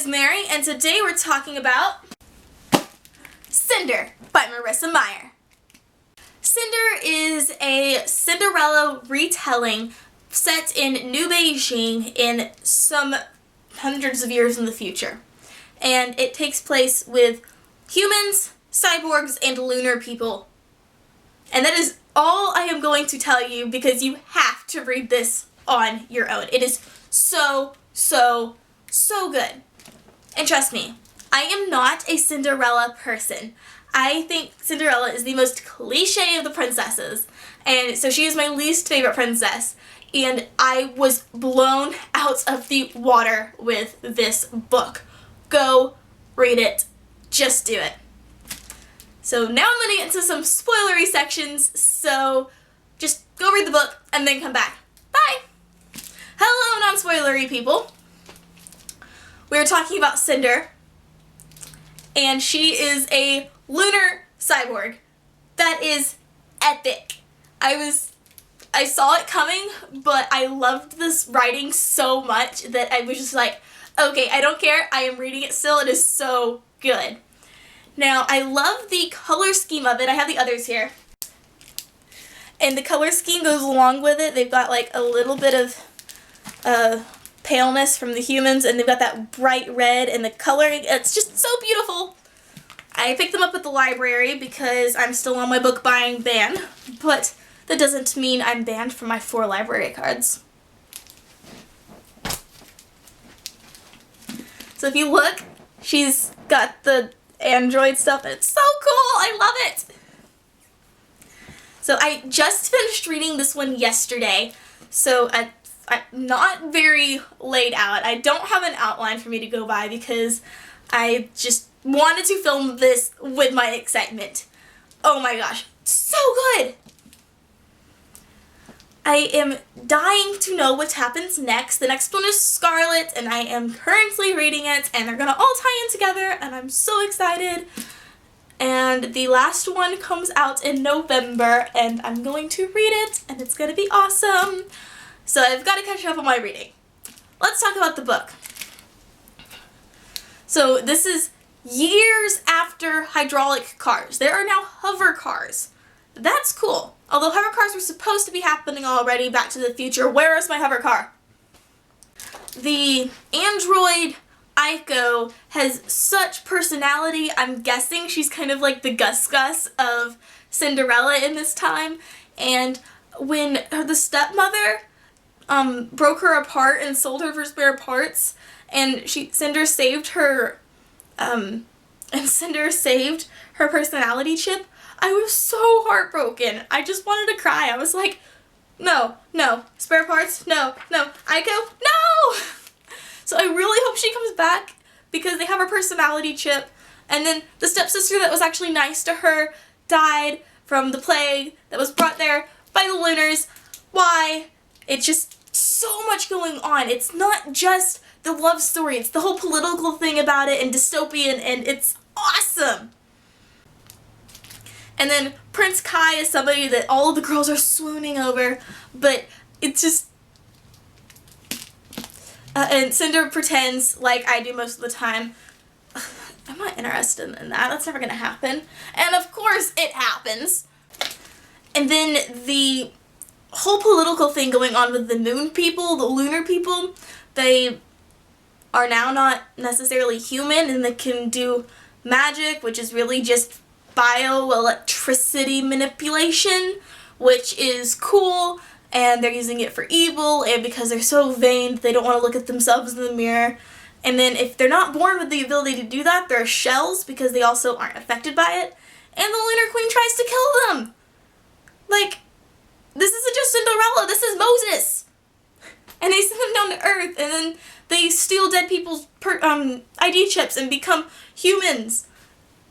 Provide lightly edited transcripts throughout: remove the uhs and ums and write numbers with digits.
is Mary, and today we're talking about Cinder by Marissa Meyer. Cinder is a Cinderella retelling set in New Beijing in some hundreds of years in the future. And it takes place with humans, cyborgs, and lunar people. And that is all I am going to tell you because you have to read this on your own. It is so good. And trust me, I am not a Cinderella person. I think Cinderella is the most cliche of the princesses, and so she is my least favorite princess, and I was blown out of the water with this book. Go read it. Just do it. So now I'm going to get into some spoilery sections, so just go read the book and then come back. Bye! Hello, non-spoilery people. We are talking about Cinder, and she is a lunar cyborg. That is epic. I saw it coming, but I loved this writing so much that I was just like, okay, I don't care, I am reading it still, it is so good. Now, I love the color scheme of it. I have the others here. And the color scheme goes along with it. They've got like a little bit of paleness from the humans, and they've got that bright red, and the coloring, it's just so beautiful. I picked them up at the library because I'm still on my book buying ban, but that doesn't mean I'm banned from my 4 library cards. So if you look, she's got the Android stuff, and it's so cool! I love it! So I just finished reading this one yesterday, so I'm not very laid out. I don't have an outline for me to go by because I just wanted to film this with my excitement. Oh my gosh, so good! I am dying to know what happens next. The next one is Scarlet, and I am currently reading it, and they're gonna all tie in together, and I'm so excited. And the last one comes out in November, and I'm going to read it, and it's gonna be awesome. So I've got to catch up on my reading. Let's talk about the book. So this is years after hydraulic cars. There are now hover cars. That's cool. Although hover cars were supposed to be happening already, Back to the Future. Where is my hover car? The android Aiko has such personality. I'm guessing she's kind of like the Gus Gus of Cinderella in this time. And when the stepmother broke her apart and sold her for spare parts, and Cinder saved her personality chip, I was so heartbroken. I just wanted to cry. I was like, no, spare parts, no, Aiko, no! So I really hope she comes back because they have her personality chip, and then the stepsister that was actually nice to her died from the plague that was brought there by the Lunars. Why? It's just so much going on. It's not just the love story, it's the whole political thing about it and dystopian, and it's awesome. And then Prince Kai is somebody that all of the girls are swooning over, but it's just... and Cinder pretends, like I do most of the time, I'm not interested in that, that's never gonna happen. And of course it happens. And then the whole political thing going on with the moon people, the lunar people, they are now not necessarily human, and they can do magic, which is really just bioelectricity manipulation, which is cool, and they're using it for evil, and because they're so vain, they don't want to look at themselves in the mirror. And then if they're not born with the ability to do that, they're shells because they also aren't affected by it, and the Lunar Queen tries to kill them. Like, this isn't just Cinderella, this is Moses. And they send them down to Earth, and then they steal dead people's ID chips and become humans.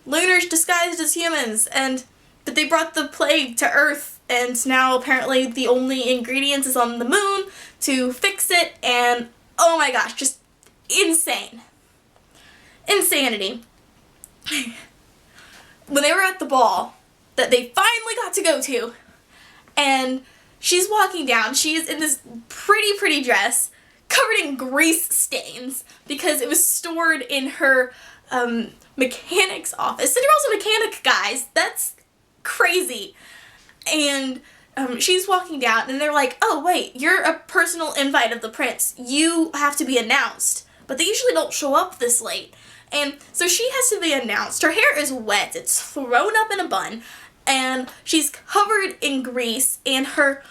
Lunars disguised as humans, but they brought the plague to Earth, and now apparently the only ingredient is on the moon to fix it, and oh my gosh, just insane. Insanity. When they were at the ball that they finally got to go to, and she's walking down, she's in this pretty dress, covered in grease stains because it was stored in her mechanic's office. Cinderella's a mechanic, guys. That's crazy. And she's walking down, and they're like, oh, wait, you're a personal invite of the prince. You have to be announced. But they usually don't show up this late. And so she has to be announced. Her hair is wet. It's thrown up in a bun. And she's covered in grease. And her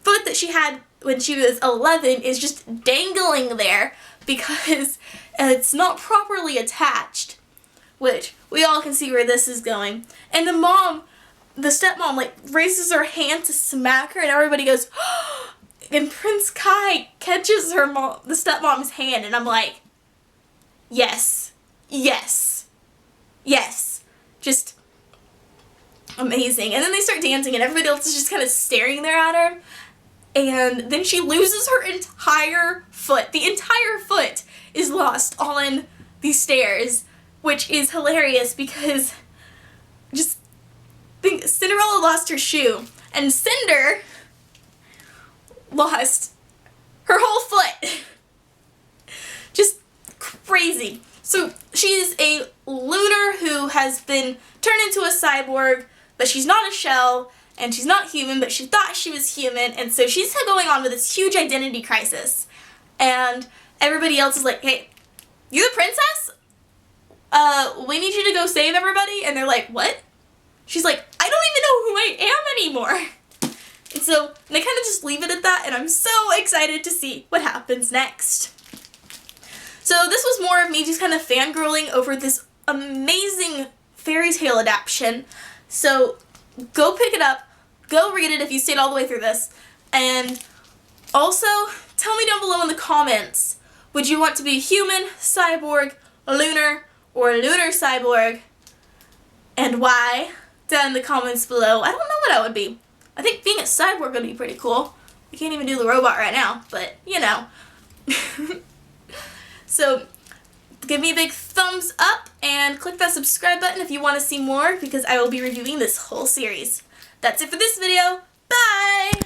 foot that she had when she was 11 is just dangling there because it's not properly attached. Which, we all can see where this is going. And the stepmom, like, raises her hand to smack her, and everybody goes, oh! And Prince Kai catches the stepmom's hand, and I'm like, yes, yes, yes. Just amazing. And then they start dancing, and everybody else is just kind of staring there at her. And then she loses her entire foot. The entire foot is lost on these stairs, which is hilarious because just think Cinderella lost her shoe, and Cinder lost her whole foot. Just crazy. So she's a lunar who has been turned into a cyborg, but she's not a shell, and she's not human, but she thought she was human, and so she's going on with this huge identity crisis. And everybody else is like, hey, you the princess? We need you to go save everybody. And they're like, what? She's like, I don't even know who I am anymore. And so they kind of just leave it at that, and I'm so excited to see what happens next. So this was more of me just kind of fangirling over this amazing fairy tale adaptation. So go pick it up, go read it if you stayed all the way through this, and also tell me down below in the comments, would you want to be human, cyborg, lunar, or lunar cyborg, and why? Down in the comments below. I don't know what I would be. I think being a cyborg would be pretty cool. I can't even do the robot right now, but you know. So give me a big thumbs up and click that subscribe button if you want to see more, because I will be reviewing this whole series. That's it for this video. Bye!